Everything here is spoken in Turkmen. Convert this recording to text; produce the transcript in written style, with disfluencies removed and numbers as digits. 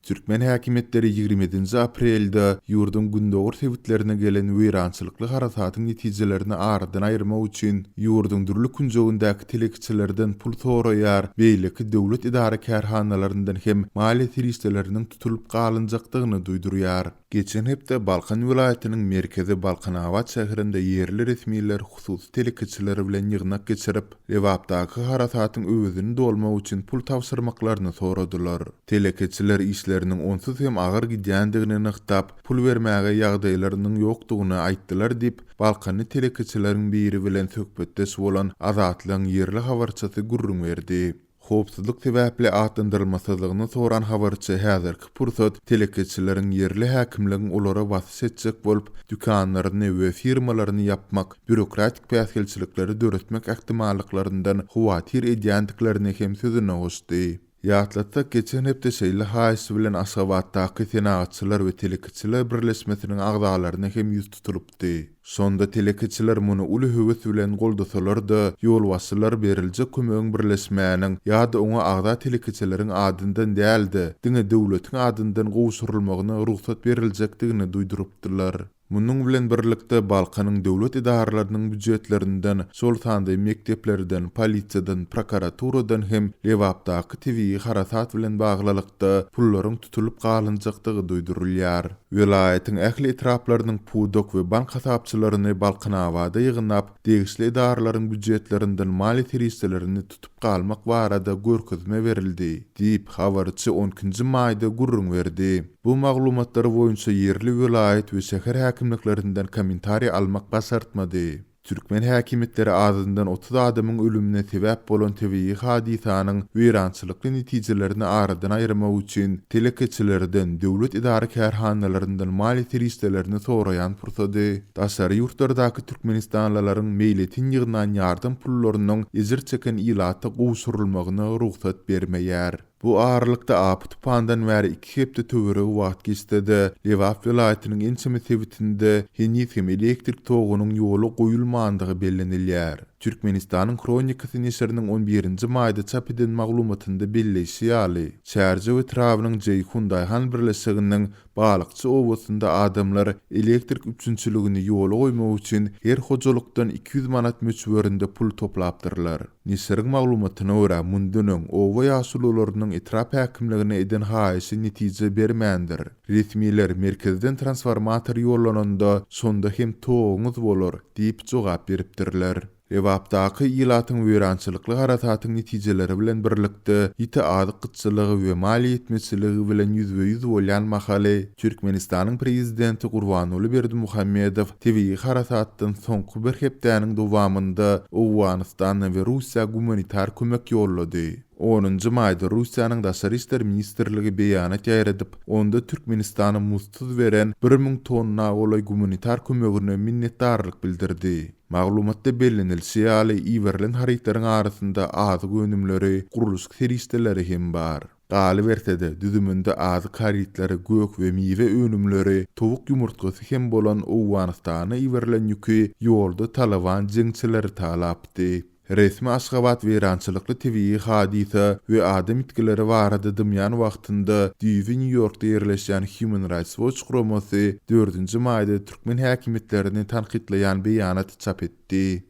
Türkmen häkimetleri 27 aprelde ýurdun gündogor sebitlerine gelen weýrançylykly harasatyň netijelerini aradan aýyrmak üçin ýurdun durly kunjogyndaky telekçilerden pul soraýar, beýleki döwlet idara kärhanalarynyň hem maliýet riýisleriniň tutulup galynjakdygyny duýdurýar. Geçen hepde Balkan vilayatynyň merkezi Balkanawat şäherinde yerli resmiler hususy telekçiler bilen ýygnak geçirip, Lewapdaky harasatyň özüni dolmak üçin pul tapşyrmaklaryny soradylar. Telekçiler işleriniň onsuz hem agyr gidýändigini nyktap, pul bermäge ýagdaýlarynyň ýokdugyny aýtdylar diýip, Balkanly telekçileriň biri bilen söhbetdeş bolan Azatlyň yerli habarçysy gurrun berdi. Howpsuzlyk sebäpli atlandyrylmaslygyny soran habarçy häzirki pursat telekçileriň yerli häkimligiň olara wasy etjek bolup, dükanlaryny we firmalaryny yapmak, bürokratik päsgelçilikleri döretmek ähtimalliklaryndan huwatir edýändiklerini hem sözüne goşdy. Ýatlatsak geçen hepde şeýle haýsy bilen Aşgabatdaky senagatçylar we telekçiler birleşmesiniň agdalaryna hem ýüz tutulupdy. Sonda telekçiler muny uly höwes bilen goldasalar-da ýolbaşçylar beriljek kömegiň birleşmäniň ýa-da oňa agda telekçileriň adyndan däldi, diňe döwletiň adyndan gowşurulmagyna ruhsat beriljekdigini duýdurupdylar. Munun bilen birlikde Balkanyň döwlet idaralarynyň büdjetlerinden, şol sandy mekteplerden, polisiýadan, prokuraturadan hem Lewapdaky TV harasat bilen baglylykda pullaryň tutulup galynjakdygy duýdurulýar. Vilayatyň ähli etraplarynyň pudok we bank hasapçylaryny Balkanawada ýygnap, degişli idaralaryň büdjetlerinden maliýet riýislerini tutup galmak barada görkezme berildi, diýip habarçy 10-njy maýda gurrun berdi. Bu maglumatlar boýunça yerli vilayet we şäher häkimliklerinden kommentariýa almak basartmady. Türkmen häkimetleri adından 30 adamyň ölümine sebäp bolan tebii hadisanyň weýrançylykly netijelerini aradan aýyrmak üçin telekçilerden döwlet idara kärhanalaryndan maliýet riýislerini soraýan pursady. Daşary ýurtlardaky türkmenistanlylaryň meýletin ýygnan ýardym pullarynyň ejir çeken ýylata gowşurulmagyna ruhsat bermeýär. Bu ağırlıkta Aptupandan bäri 2 hepde töwereg wagt geçdi. Lewap vilayatynyň ençeme sebitinde hem elektrik togunyň ýoly goýulmandygy bellenilýär. Türkmenistanyň kronikasy neşriniň 11-nji maýda çap edilen maglumatynda belleşýärli. Şäherje we Trabynyň Jeyhun Daýhan birleşiginiň Balykçy owasynda adamlar elektrik üçünçiligini ýola goýmak üçin her hojalykdan 200 manat möçberinde pul toplapdyrlar. Neşriň maglumatyna görä mundunyň owa ýaşulularynyň etrap häkimligine eden haýsy netije bermändir. Resmiler merkezden transformator ýollananda sonda hem toğunuz bolar diýip jogap beripdirler. Lewapdaky ýylatyň weýrançylykly harasatyň netijeleri bilen birlikde ýite ady gytçylygy we maliýet meseleligi bilen ýüzbe-ýüz bolýan mahaly Türkmenistanyň prezidenti Gurbanuly Berdimuhammedow tebii harasatdan soňky bir hepdäniň dowamında Owganystana we Russiýa humanitar kömek ýollady. 10-njy maýda Russiýanyň Daşary işler ministrligi beýanat ýaýradyp, onda Türkmenistana mustuz beren 1000 tonna olay humanitar kömegine minnetdarlyk bildirdi. Maglumatda bellenilýär, iwerilen harytlaryň arasynda azy gönümleri, guruluş seriýetleri hem bar. Galy berse-de düzümünde azy harytlary, gök we miwe önümleri, towuk ýumurtkasy hem bolan Owganystana iwerilen ýüki ýolda Taliban jeňçileri talapdy. Resmi Aşgabat weýrançylykly tebii hadisa we adam itkileri barada dymyan wagtynda New Yorkda ýerleşen Human Rights Watch guramasy 4-nji maýda Türkmen häkimetlerini tanqidleýän beýanat çap etdi.